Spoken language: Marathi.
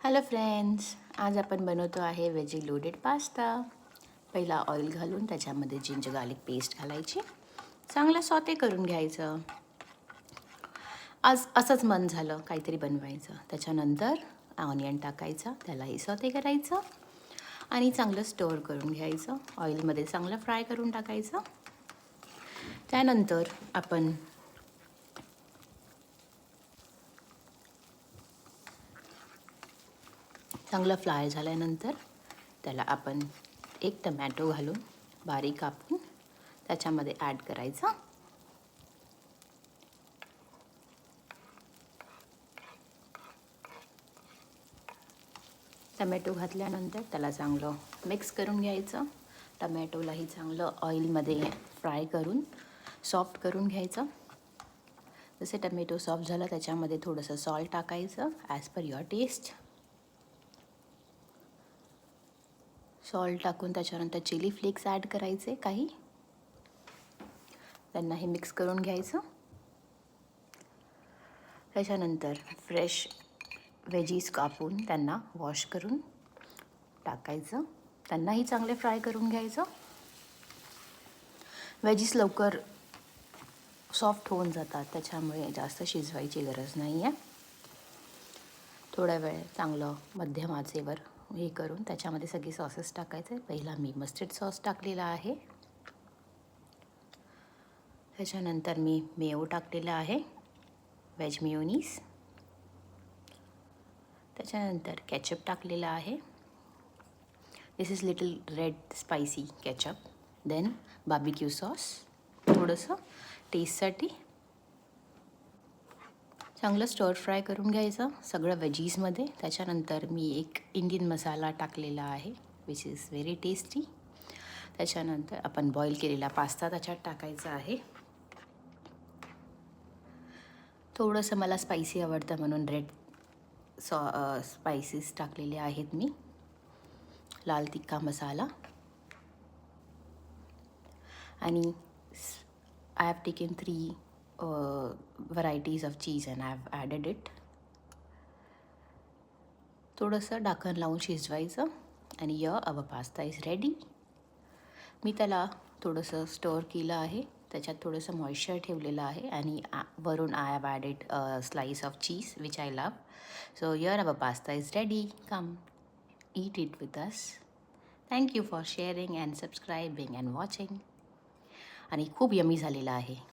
हॅलो फ्रेंड्स, आज आपण बनवतो आहे वेजी लोडेड पास्ता. पहिला ऑइल घालून त्याच्यामध्ये जिंजर गार्लिक पेस्ट घालायची, चांगलं सॉते करून घ्यायचं. आज असंच मन झालं काहीतरी बनवायचं. त्याच्यानंतर ऑनियन टाकायचं, त्यालाही सॉते करायचं आणि चांगलं स्टोर करून घ्यायचं. ऑइलमध्ये चांगलं फ्राय करून टाकायचं. त्यानंतर आपण चांगलं फ्राय झाल्यानंतर त्याला आपण एक टमॅटो घालून बारीक कापून त्याच्यामध्ये ॲड करायचा. टमॅटो घातल्यानंतर त्याला चांगलं मिक्स करून घ्यायचं. टमॅटोलाही चांगलं ऑइलमध्ये फ्राय करून सॉफ्ट करून घ्यायचं. जसे टमॅटो सॉफ्ट झालं त्याच्यामध्ये थोडंसं सॉल्ट टाकायचं as per your taste. Salt टाकून त्याच्यानंतर चिली फ्लेक्स ॲड करायचे काही. त्यांनाही मिक्स करून घ्यायचं. त्याच्यानंतर फ्रेश वेजीज कापून त्यांना वॉश करून टाकायचं. त्यांनाही चांगले फ्राय करून घ्यायचं. वेजीस लवकर सॉफ्ट होऊन जातात, त्याच्यामुळे जास्त शिजवायची गरज नाही आहे. थोडा वेळ चांगलं मध्यम आचेवर हे करून त्याच्यामध्ये सगळे सॉसेस टाकायचे. पहिला मी मस्टर्ड सॉस टाकलेला आहे. त्याच्यानंतर मी मेयो टाकलेला आहे, वेज मेयोनीज. त्याच्यानंतर केचप टाकलेला आहे. This is little red spicy ketchup. Then barbecue sauce थोडंसं टेस्टसाठी. चांगलं स्टर फ्राय करून घ्यायचं सगळं वेजीजमध्ये. त्याच्यानंतर मी एक इंडियन मसाला टाकलेला आहे विच इज व्हेरी टेस्टी. त्याच्यानंतर आपण बॉईल केलेला पास्ता त्याच्यात टाकायचा आहे. थोडंसं मला स्पायसी आवडतं म्हणून रेड स्पायसीस टाकलेले आहेत मी. लाल तिक्खा मसाला आणि I have taken 3 varieties of cheese and I've added it. थोडंसं ढाकण लावून शिजवायचं आणि अवर पास्ता इज रेडी. मी त्याला थोडंसं स्टोर केलं आहे, त्याच्यात थोडंसं मॉइश्चर ठेवलेलं आहे आणि वरून I have added slice of cheese which I love. So our pasta is ready. Come eat it with us. Thank you for sharing and subscribing and watching. आणि खूप यमी झालेला आहे.